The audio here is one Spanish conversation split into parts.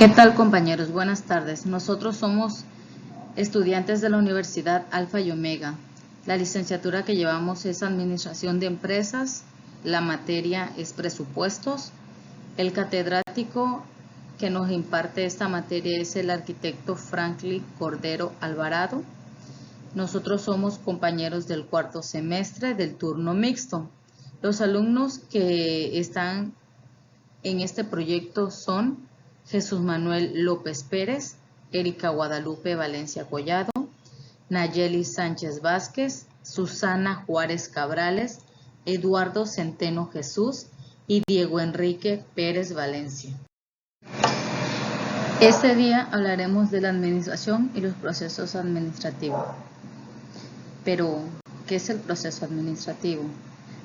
¿Qué tal, compañeros? Buenas tardes. Nosotros somos estudiantes de la Universidad Alfa y Omega. La licenciatura que llevamos es Administración de Empresas, la materia es Presupuestos. El catedrático que nos imparte esta materia es el arquitecto Franklin Cordero Alvarado. Nosotros somos compañeros del cuarto semestre del turno mixto. Los alumnos que están en este proyecto son Jesús Manuel López Pérez, Erika Guadalupe Valencia Collado, Nayeli Sánchez Vázquez, Susana Juárez Cabrales, Eduardo Centeno Jesús y Diego Enrique Pérez Valencia. Este día hablaremos de la administración y los procesos administrativos. Pero, ¿qué es el proceso administrativo?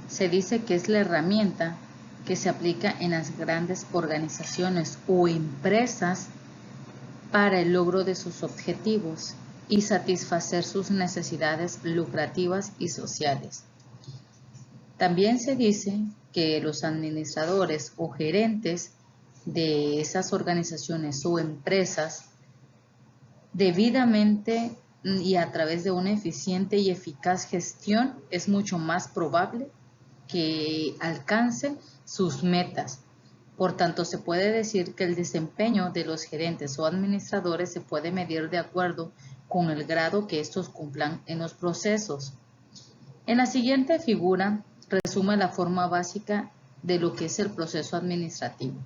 Se dice que es la herramienta que se aplica en las grandes organizaciones o empresas para el logro de sus objetivos y satisfacer sus necesidades lucrativas y sociales. También se dice que los administradores o gerentes de esas organizaciones o empresas debidamente y a través de una eficiente y eficaz gestión es mucho más probable que alcancen sus metas. Por tanto, se puede decir que el desempeño de los gerentes o administradores se puede medir de acuerdo con el grado que estos cumplan en los procesos. En la siguiente figura resume la forma básica de lo que es el proceso administrativo.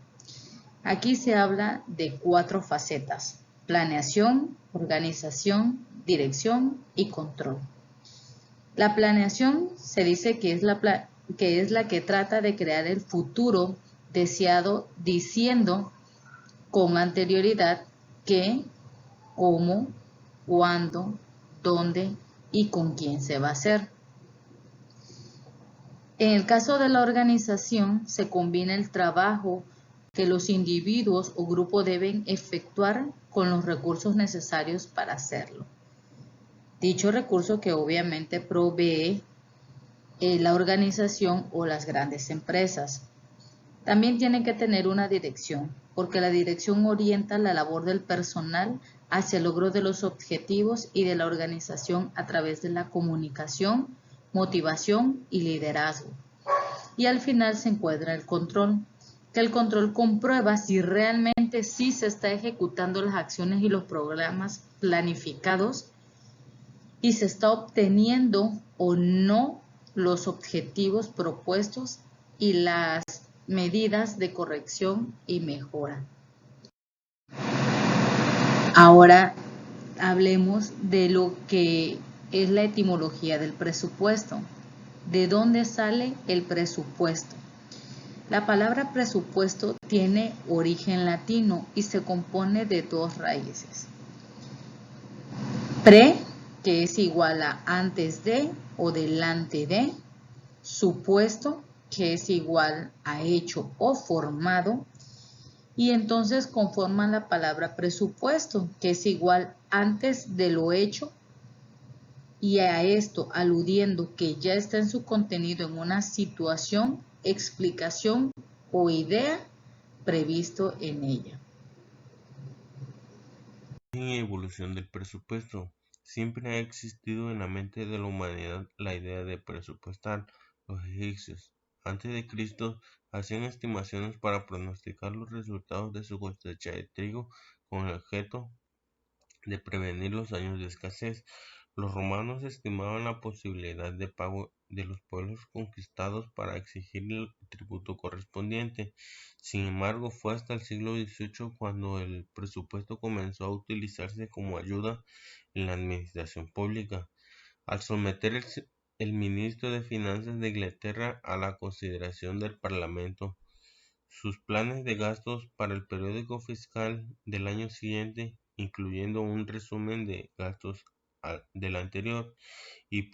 Aquí se habla de 4 facetas: planeación, organización, dirección y control. La planeación se dice que es la que trata de crear el futuro deseado, diciendo con anterioridad qué, cómo, cuándo, dónde y con quién se va a hacer. En el caso de la organización, se combina el trabajo que los individuos o grupos deben efectuar con los recursos necesarios para hacerlo. Dicho recurso que obviamente provee la organización o las grandes empresas. También tiene que tener una dirección, porque la dirección orienta la labor del personal hacia el logro de los objetivos y de la organización a través de la comunicación, motivación y liderazgo. Y al final se encuentra el control, que el control comprueba si realmente sí se está ejecutando las acciones y los programas planificados y se está obteniendo o no los objetivos propuestos y las medidas de corrección y mejora. Ahora hablemos de lo que es la etimología del presupuesto. ¿De dónde sale el presupuesto? La palabra presupuesto tiene origen latino y se compone de 2 raíces. Pre, que es igual a antes de o delante de, supuesto, que es igual a hecho o formado, y entonces conforman la palabra presupuesto, que es igual antes de lo hecho, y a esto aludiendo que ya está en su contenido en una situación, explicación o idea previsto en ella. En evolución del presupuesto. Siempre ha existido en la mente de la humanidad la idea de presupuestar. Los egipcios, antes de Cristo, hacían estimaciones para pronosticar los resultados de su cosecha de trigo con el objeto de prevenir los años de escasez. Los romanos estimaban la posibilidad de pago de los pueblos conquistados para exigir el tributo correspondiente. Sin embargo, fue hasta el siglo XVIII cuando el presupuesto comenzó a utilizarse como ayuda en la administración pública. Al someter el ministro de Finanzas de Inglaterra a la consideración del Parlamento, sus planes de gastos para el periodo fiscal del año siguiente, incluyendo un resumen de gastos del anterior y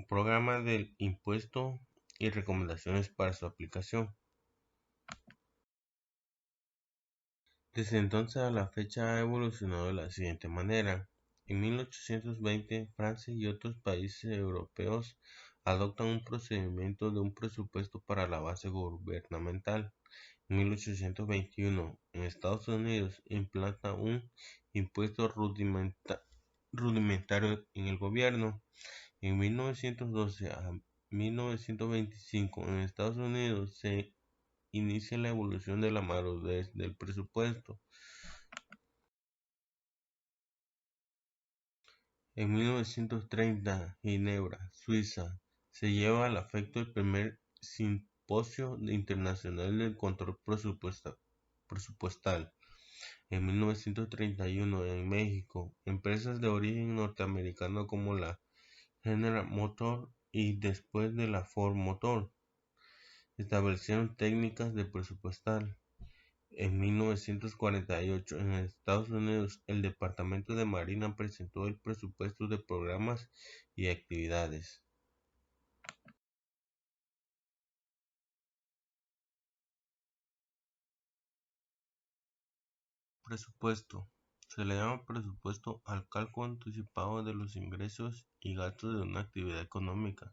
programa del impuesto y recomendaciones para su aplicación. Desde entonces a la fecha ha evolucionado de la siguiente manera. En 1820, Francia y otros países europeos adoptan un procedimiento de un presupuesto para la base gubernamental. En 1821, en Estados Unidos, implanta un impuesto rudimentario en el gobierno. En 1912 a 1925, en Estados Unidos se inicia la evolución de la madurez del presupuesto. En 1930, Ginebra, Suiza, se lleva al efecto el primer Simposio Internacional del Control Presupuestal. En 1931, en México, empresas de origen norteamericano como la General Motors y después de la Ford Motor establecieron técnicas de presupuestal. En 1948, en Estados Unidos, el Departamento de Marina presentó el presupuesto de programas y actividades. Presupuesto. Se le llama presupuesto al cálculo anticipado de los ingresos y gastos de una actividad económica,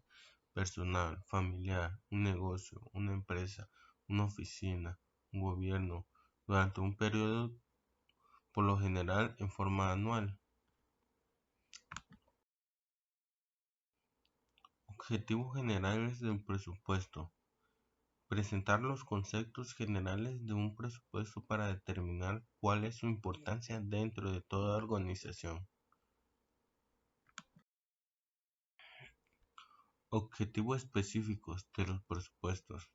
personal, familiar, un negocio, una empresa, una oficina, un gobierno, durante un periodo, por lo general en forma anual. Objetivos generales del presupuesto. Presentar los conceptos generales de un presupuesto para determinar cuál es su importancia dentro de toda organización. Objetivos específicos de los presupuestos.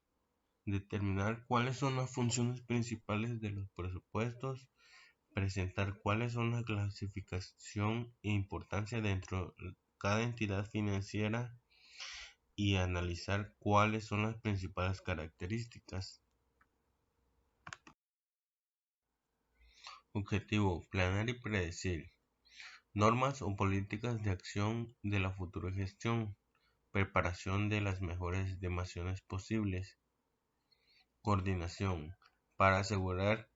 Determinar cuáles son las funciones principales de los presupuestos. Presentar cuáles son la clasificación e importancia dentro de cada entidad financiera y analizar cuáles son las principales características. Objetivo: planear y predecir. Normas o políticas de acción de la futura gestión. Preparación de las mejores estimaciones posibles. Coordinación. Para asegurar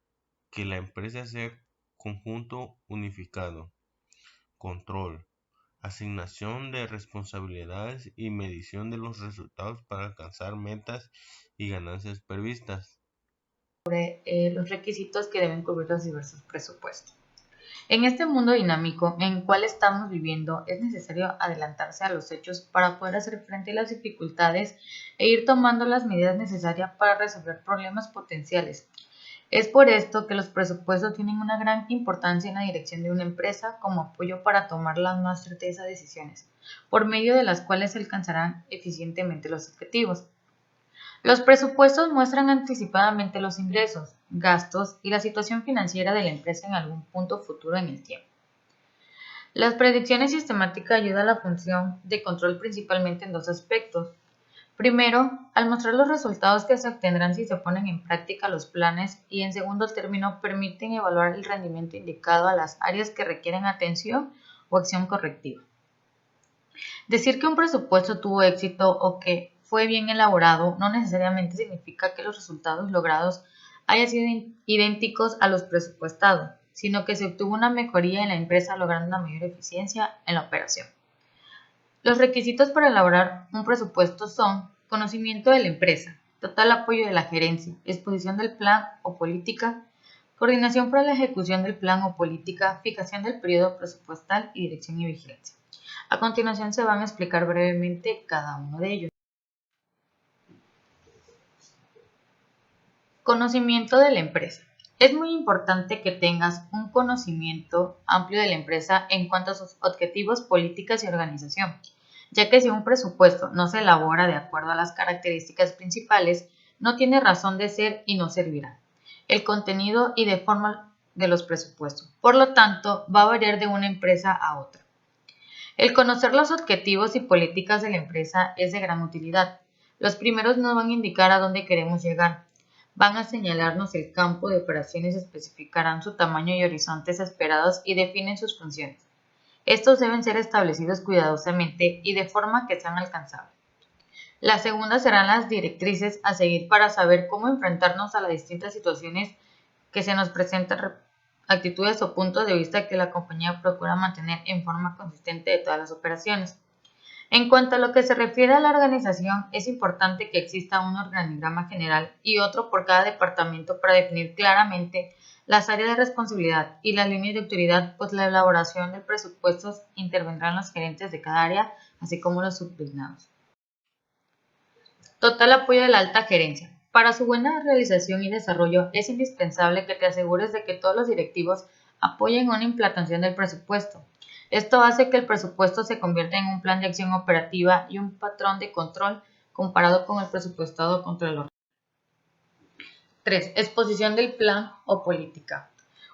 que la empresa sea conjunto unificado. Control. Asignación de responsabilidades y medición de los resultados para alcanzar metas y ganancias previstas. Los requisitos que deben cubrir los diversos presupuestos. En este mundo dinámico en el cual estamos viviendo, es necesario adelantarse a los hechos para poder hacer frente a las dificultades e ir tomando las medidas necesarias para resolver problemas potenciales. Es por esto que los presupuestos tienen una gran importancia en la dirección de una empresa como apoyo para tomar las más certezas decisiones, por medio de las cuales se alcanzarán eficientemente los objetivos. Los presupuestos muestran anticipadamente los ingresos, gastos y la situación financiera de la empresa en algún punto futuro en el tiempo. Las predicciones sistemáticas ayudan a la función de control principalmente en dos aspectos. Primero, al mostrar los resultados que se obtendrán si se ponen en práctica los planes y en segundo término permiten evaluar el rendimiento indicado a las áreas que requieren atención o acción correctiva. Decir que un presupuesto tuvo éxito o que fue bien elaborado no necesariamente significa que los resultados logrados hayan sido idénticos a los presupuestados, sino que se obtuvo una mejoría en la empresa logrando una mayor eficiencia en la operación. Los requisitos para elaborar un presupuesto son conocimiento de la empresa, total apoyo de la gerencia, exposición del plan o política, coordinación para la ejecución del plan o política, fijación del periodo presupuestal y dirección y vigilancia. A continuación se van a explicar brevemente cada uno de ellos. Conocimiento de la empresa. Es muy importante que tengas un conocimiento amplio de la empresa en cuanto a sus objetivos, políticas y organización, ya que si un presupuesto no se elabora de acuerdo a las características principales, no tiene razón de ser y no servirá. El contenido y de forma de los presupuestos, por lo tanto, va a variar de una empresa a otra. El conocer los objetivos y políticas de la empresa es de gran utilidad. Los primeros nos van a indicar a dónde queremos llegar. Van a señalarnos el campo de operaciones, especificarán su tamaño y horizontes esperados y definen sus funciones. Estos deben ser establecidos cuidadosamente y de forma que sean alcanzables. La segunda serán las directrices a seguir para saber cómo enfrentarnos a las distintas situaciones que se nos presentan, actitudes o puntos de vista que la compañía procura mantener en forma consistente de todas las operaciones. En cuanto a lo que se refiere a la organización, es importante que exista un organigrama general y otro por cada departamento para definir claramente las áreas de responsabilidad y las líneas de autoridad, pues la elaboración de presupuestos intervendrán los gerentes de cada área, así como los subordinados. Total apoyo de la alta gerencia. Para su buena realización y desarrollo es indispensable que te asegures de que todos los directivos apoyen una implantación del presupuesto. Esto hace que el presupuesto se convierta en un plan de acción operativa y un patrón de control comparado con el presupuestado contra el orden. 3. Exposición del plan o política.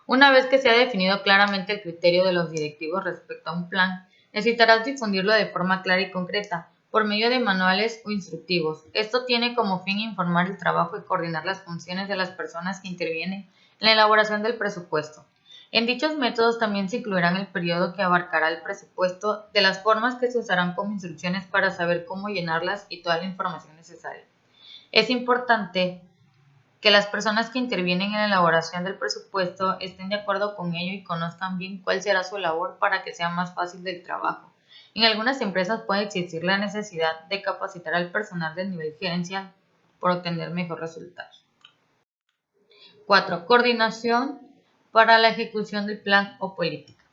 Una vez que se ha definido claramente el criterio de los directivos respecto a un plan, necesitarás difundirlo de forma clara y concreta, por medio de manuales o instructivos. Esto tiene como fin informar el trabajo y coordinar las funciones de las personas que intervienen en la elaboración del presupuesto. En dichos métodos también se incluirán el periodo que abarcará el presupuesto, de las formas que se usarán como instrucciones para saber cómo llenarlas y toda la información necesaria. Es importante que las personas que intervienen en la elaboración del presupuesto estén de acuerdo con ello y conozcan bien cuál será su labor para que sea más fácil el trabajo. En algunas empresas puede existir la necesidad de capacitar al personal del nivel gerencial por obtener mejores resultados. 4. Coordinación para la ejecución del plan o política.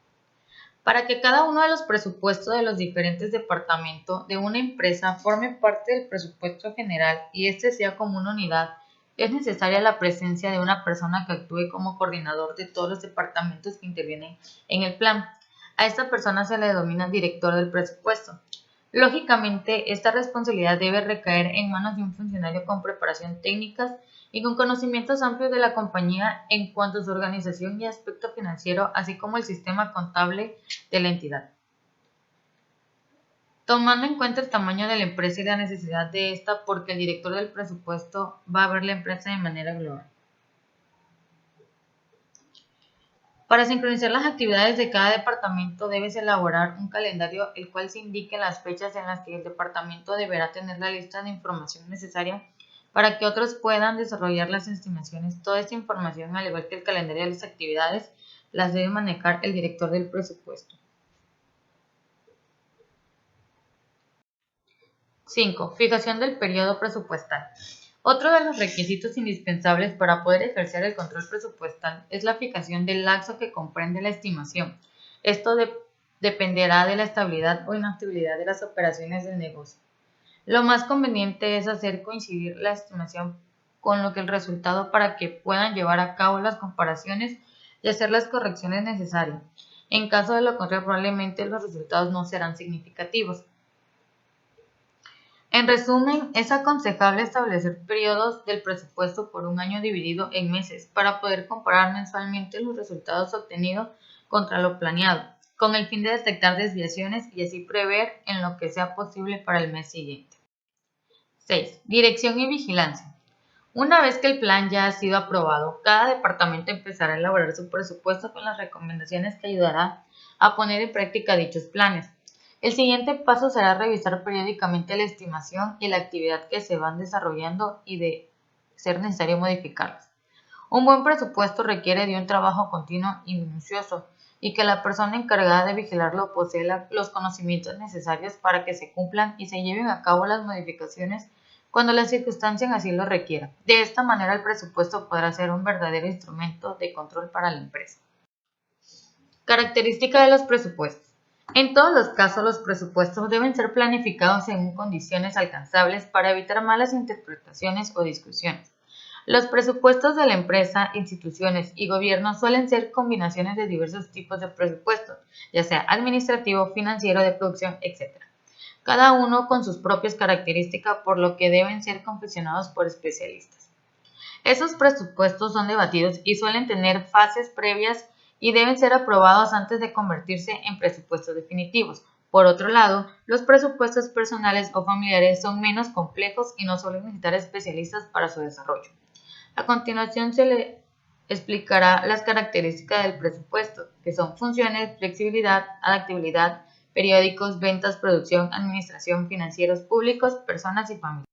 Para que cada uno de los presupuestos de los diferentes departamentos de una empresa forme parte del presupuesto general y este sea como una unidad, es necesaria la presencia de una persona que actúe como coordinador de todos los departamentos que intervienen en el plan. A esta persona se le denomina director del presupuesto. Lógicamente, esta responsabilidad debe recaer en manos de un funcionario con preparación técnica y con conocimientos amplios de la compañía en cuanto a su organización y aspecto financiero, así como el sistema contable de la entidad. Tomando en cuenta el tamaño de la empresa y la necesidad de esta, porque el director del presupuesto va a ver la empresa de manera global. Para sincronizar las actividades de cada departamento debes elaborar un calendario el cual se indique las fechas en las que el departamento deberá tener la lista de información necesaria para que otros puedan desarrollar las estimaciones. Toda esta información, al igual que el calendario de las actividades, las debe manejar el director del presupuesto. 5. Fijación del periodo presupuestal. Otro de los requisitos indispensables para poder ejercer el control presupuestal es la fijación del lapso que comprende la estimación. Esto dependerá de la estabilidad o inestabilidad de las operaciones del negocio. Lo más conveniente es hacer coincidir la estimación con lo que el resultado para que puedan llevar a cabo las comparaciones y hacer las correcciones necesarias. En caso de lo contrario, probablemente los resultados no serán significativos. En resumen, es aconsejable establecer periodos del presupuesto por un año dividido en meses para poder comparar mensualmente los resultados obtenidos contra lo planeado, con el fin de detectar desviaciones y así prever en lo que sea posible para el mes siguiente. 6. Dirección y vigilancia. Una vez que el plan ya ha sido aprobado, cada departamento empezará a elaborar su presupuesto con las recomendaciones que ayudará a poner en práctica dichos planes. El siguiente paso será revisar periódicamente la estimación y la actividad que se van desarrollando y de ser necesario modificarlas. Un buen presupuesto requiere de un trabajo continuo y minucioso y que la persona encargada de vigilarlo posea los conocimientos necesarios para que se cumplan y se lleven a cabo las modificaciones cuando las circunstancias así lo requieran. De esta manera el presupuesto podrá ser un verdadero instrumento de control para la empresa. Característica de los presupuestos. En todos los casos, los presupuestos deben ser planificados según condiciones alcanzables para evitar malas interpretaciones o discusiones. Los presupuestos de la empresa, instituciones y gobierno suelen ser combinaciones de diversos tipos de presupuestos, ya sea administrativo, financiero, de producción, etc. Cada uno con sus propias características, por lo que deben ser confeccionados por especialistas. Esos presupuestos son debatidos y suelen tener fases previas y deben ser aprobados antes de convertirse en presupuestos definitivos. Por otro lado, los presupuestos personales o familiares son menos complejos y no suelen necesitar especialistas para su desarrollo. A continuación se le explicará las características del presupuesto, que son funciones, flexibilidad, adaptabilidad, periódicos, ventas, producción, administración, financieros públicos, personas y familias.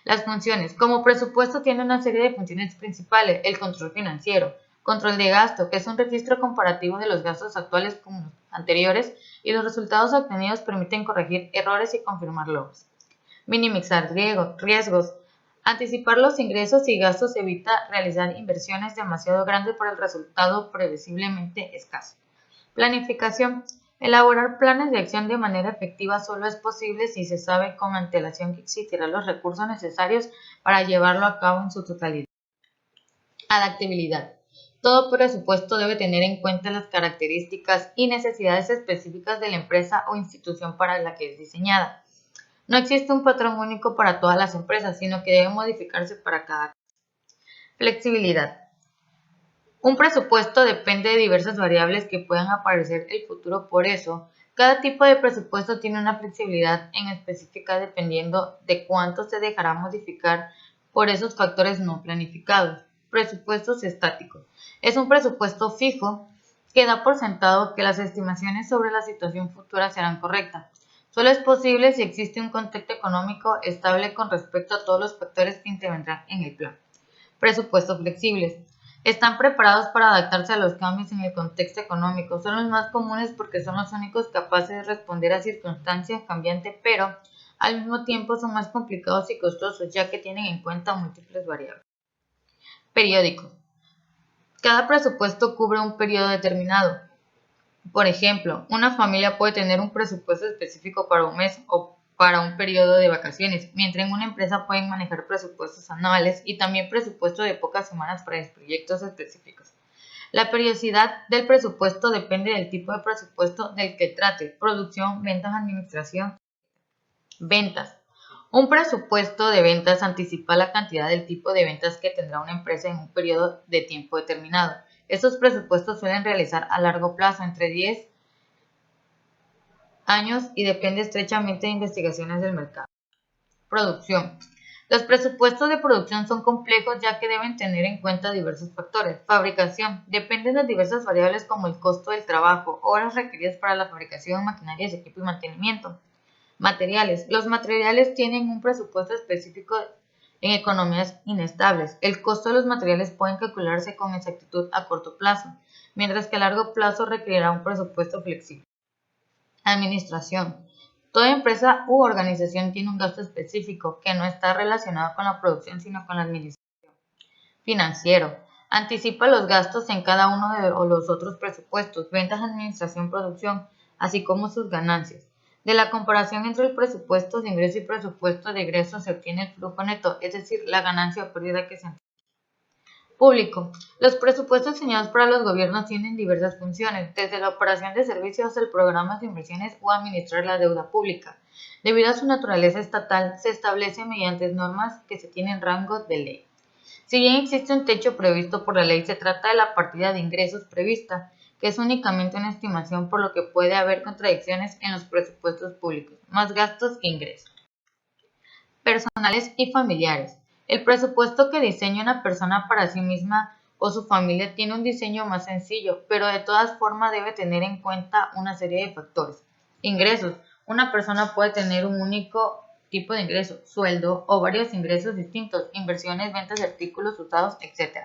Las funciones. Como presupuesto tiene una serie de funciones principales: el control financiero, Control de gasto, que es un registro comparativo de los gastos actuales con los anteriores y los resultados obtenidos permiten corregir errores y confirmar logros. Minimizar riesgos. Anticipar los ingresos y gastos evita realizar inversiones demasiado grandes por el resultado previsiblemente escaso. Planificación. Elaborar planes de acción de manera efectiva solo es posible si se sabe con antelación que existirán los recursos necesarios para llevarlo a cabo en su totalidad. Adaptabilidad. Todo presupuesto debe tener en cuenta las características y necesidades específicas de la empresa o institución para la que es diseñada. No existe un patrón único para todas las empresas, sino que debe modificarse para cada caso. Flexibilidad. Un presupuesto depende de diversas variables que puedan aparecer en el futuro, por eso, cada tipo de presupuesto tiene una flexibilidad en específica dependiendo de cuánto se dejará modificar por esos factores no planificados. Presupuestos estáticos. Es un presupuesto fijo que da por sentado que las estimaciones sobre la situación futura serán correctas. Solo es posible si existe un contexto económico estable con respecto a todos los factores que intervendrán en el plan. Presupuestos flexibles. Están preparados para adaptarse a los cambios en el contexto económico. Son los más comunes porque son los únicos capaces de responder a circunstancias cambiantes, pero al mismo tiempo son más complicados y costosos ya que tienen en cuenta múltiples variables. Periódico. Cada presupuesto cubre un periodo determinado. Por ejemplo, una familia puede tener un presupuesto específico para un mes o para un periodo de vacaciones, mientras en una empresa pueden manejar presupuestos anuales y también presupuesto de pocas semanas para proyectos específicos. La periodicidad del presupuesto depende del tipo de presupuesto del que trate: producción, ventas, administración. Ventas. Un presupuesto de ventas anticipa la cantidad del tipo de ventas que tendrá una empresa en un periodo de tiempo determinado. Estos presupuestos suelen realizar a largo plazo, entre 10 años, y depende estrechamente de investigaciones del mercado. Producción. Los presupuestos de producción son complejos ya que deben tener en cuenta diversos factores. Fabricación. Dependen de diversas variables como el costo del trabajo, horas requeridas para la fabricación, maquinarias, equipo y mantenimiento. Materiales. Los materiales tienen un presupuesto específico en economías inestables. El costo de los materiales puede calcularse con exactitud a corto plazo, mientras que a largo plazo requerirá un presupuesto flexible. Administración. Toda empresa u organización tiene un gasto específico que no está relacionado con la producción sino con la administración. Financiero. Anticipa los gastos en cada uno de los otros presupuestos: ventas, administración, producción, así como sus ganancias. De la comparación entre el presupuesto de ingreso y presupuesto de egreso se obtiene el flujo neto, es decir, la ganancia o pérdida que se anticipa. Público. Los presupuestos diseñados para los gobiernos tienen diversas funciones, desde la operación de servicios hasta el programa de inversiones o administrar la deuda pública. Debido a su naturaleza estatal, se establece mediante normas que se tienen rango de ley. Si bien existe un techo previsto por la ley, se trata de la partida de ingresos prevista, que es únicamente una estimación, por lo que puede haber contradicciones en los presupuestos públicos, más gastos que ingresos. Personales y familiares. El presupuesto que diseña una persona para sí misma o su familia tiene un diseño más sencillo, pero de todas formas debe tener en cuenta una serie de factores. Ingresos. Una persona puede tener un único tipo de ingreso, sueldo o varios ingresos distintos, inversiones, ventas de artículos usados, etc.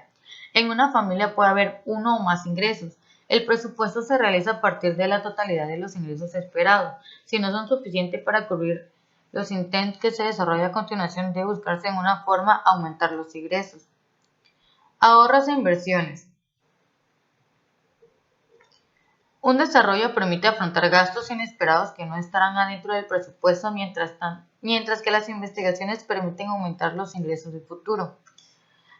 En una familia puede haber uno o más ingresos. El presupuesto se realiza a partir de la totalidad de los ingresos esperados. Si no son suficientes para cubrir los intentos que se desarrollan a continuación, debe buscarse en una forma aumentar los ingresos. Ahorros e inversiones. Un desarrollo permite afrontar gastos inesperados que no estarán adentro del presupuesto, mientras que las investigaciones permiten aumentar los ingresos del futuro.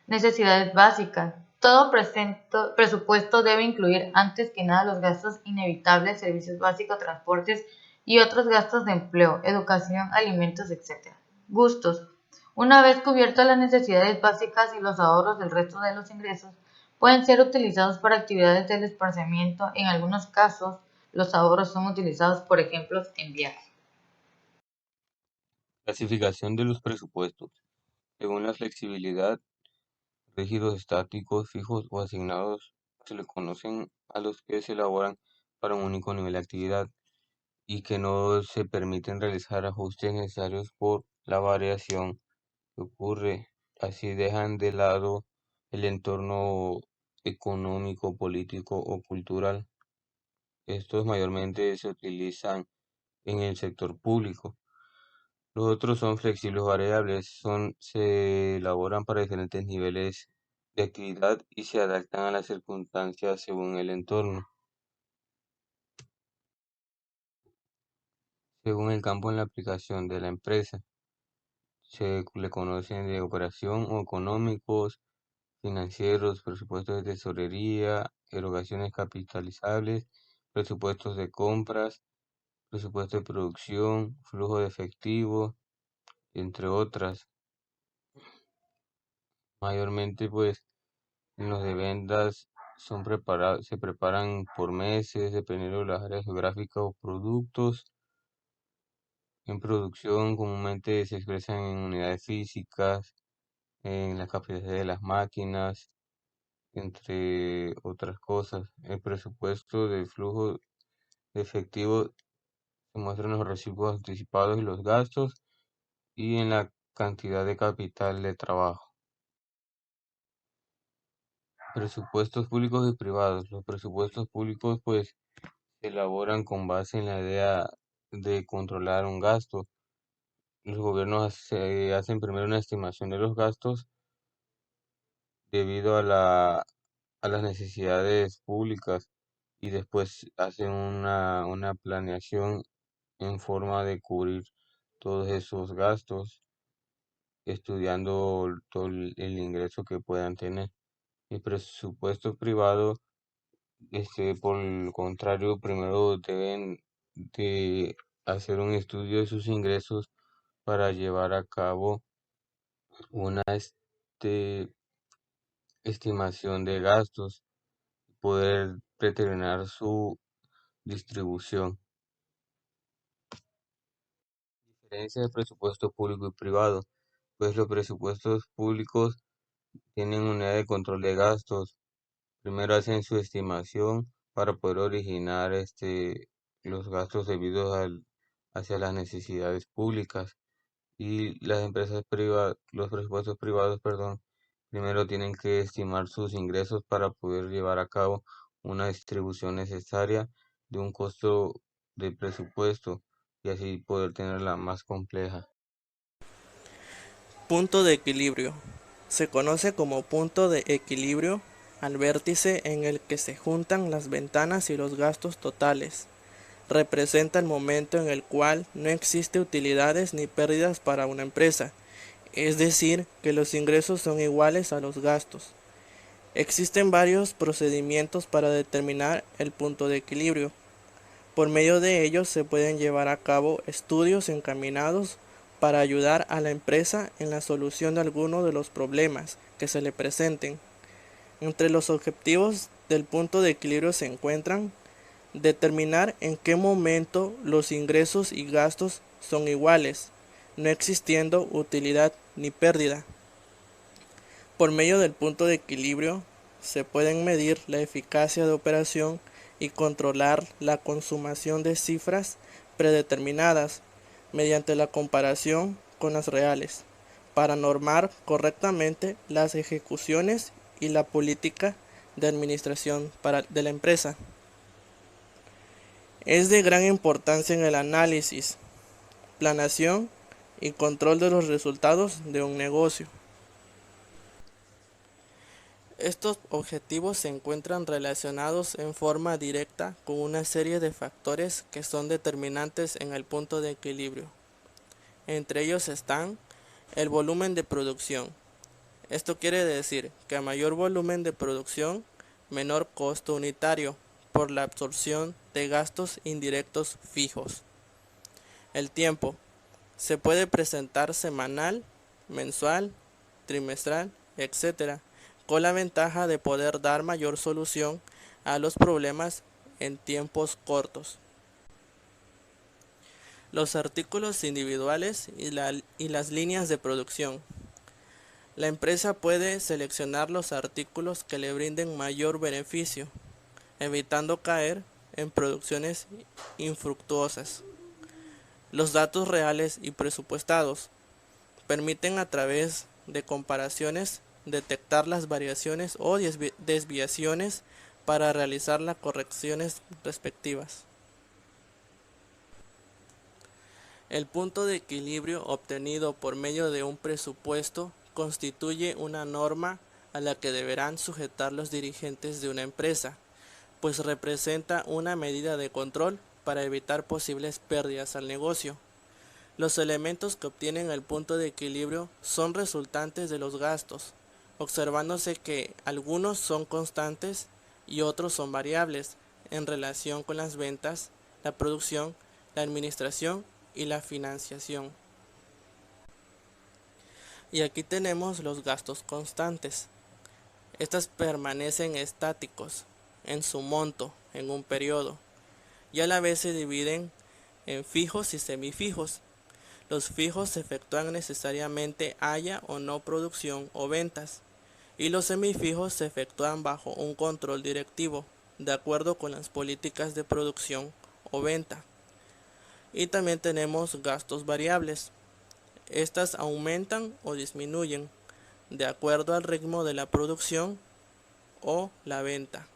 Necesidades básicas. Todo presupuesto debe incluir antes que nada los gastos inevitables, servicios básicos, transportes y otros gastos de empleo, educación, alimentos, etc. Gustos. Una vez cubiertas las necesidades básicas y los ahorros del resto de los ingresos, pueden ser utilizados para actividades del esparcimiento. En algunos casos, los ahorros son utilizados, por ejemplo, en viajes. Clasificación de los presupuestos. Según la flexibilidad, rígidos, estáticos, fijos o asignados, se le conocen a los que se elaboran para un único nivel de actividad y que no se permiten realizar ajustes necesarios por la variación que ocurre. Así dejan de lado el entorno económico, político o cultural. Estos mayormente se utilizan en el sector público. Los otros son flexibles o variables, se elaboran para diferentes niveles de actividad y se adaptan a las circunstancias según el entorno. Según el campo en la aplicación de la empresa, se le conocen de operación o económicos, financieros, presupuestos de tesorería, erogaciones capitalizables, presupuestos de compras, presupuesto de producción, flujo de efectivo, entre otras. Mayormente, pues, en los de ventas se preparan por meses, dependiendo de las áreas geográficas o productos. En producción, comúnmente se expresan en unidades físicas, en la capacidad de las máquinas, entre otras cosas. El presupuesto de flujo de efectivo se muestra en los recibos anticipados y los gastos y en la cantidad de capital de trabajo. Presupuestos públicos y privados. Los presupuestos públicos pues se elaboran con base en la idea de controlar un gasto. Los gobiernos hacen primero una estimación de los gastos debido a las necesidades públicas y después hacen una planeación en forma de cubrir todos esos gastos, estudiando todo el ingreso que puedan tener. El presupuesto privado, por el contrario, primero deben de hacer un estudio de sus ingresos para llevar a cabo una estimación de gastos, poder determinar su distribución. Diferencia de presupuesto público y privado. Pues los presupuestos públicos tienen unidad de control de gastos. Primero hacen su estimación para poder originar los gastos debidos hacia las necesidades públicas. Y las empresas privadas, los presupuestos privados, perdón, primero tienen que estimar sus ingresos para poder llevar a cabo una distribución necesaria de un costo de presupuesto y así poder tenerla más compleja. Punto de equilibrio. Se conoce como punto de equilibrio al vértice en el que se juntan las ventanas y los gastos totales. Representa el momento en el cual no existe utilidades ni pérdidas para una empresa, es decir, que los ingresos son iguales a los gastos. Existen varios procedimientos para determinar el punto de equilibrio. Por medio de ellos se pueden llevar a cabo estudios encaminados para ayudar a la empresa en la solución de alguno de los problemas que se le presenten. Entre los objetivos del punto de equilibrio se encuentran determinar en qué momento los ingresos y gastos son iguales, no existiendo utilidad ni pérdida. Por medio del punto de equilibrio se pueden medir la eficacia de operación y controlar la consumación de cifras predeterminadas mediante la comparación con las reales, para normar correctamente las ejecuciones y la política de administración de la empresa. Es de gran importancia en el análisis, planeación y control de los resultados de un negocio. Estos objetivos se encuentran relacionados en forma directa con una serie de factores que son determinantes en el punto de equilibrio. Entre ellos están el volumen de producción. Esto quiere decir que a mayor volumen de producción, menor costo unitario por la absorción de gastos indirectos fijos. El tiempo se puede presentar semanal, mensual, trimestral, etc., con la ventaja de poder dar mayor solución a los problemas en tiempos cortos. Los artículos individuales y las líneas de producción. La empresa puede seleccionar los artículos que le brinden mayor beneficio, evitando caer en producciones infructuosas. Los datos reales y presupuestados permiten a través de comparaciones detectar las variaciones o desviaciones para realizar las correcciones respectivas. El punto de equilibrio obtenido por medio de un presupuesto constituye una norma a la que deberán sujetar los dirigentes de una empresa, pues representa una medida de control para evitar posibles pérdidas al negocio. Los elementos que obtienen el punto de equilibrio son resultantes de los gastos, observándose que algunos son constantes y otros son variables en relación con las ventas, la producción, la administración y la financiación. Y aquí tenemos los gastos constantes. Estas permanecen estáticos en su monto en un periodo y a la vez se dividen en fijos y semifijos. Los fijos se efectúan necesariamente haya o no producción o ventas, y los semifijos se efectúan bajo un control directivo, de acuerdo con las políticas de producción o venta. Y también tenemos gastos variables. Estas aumentan o disminuyen de acuerdo al ritmo de la producción o la venta.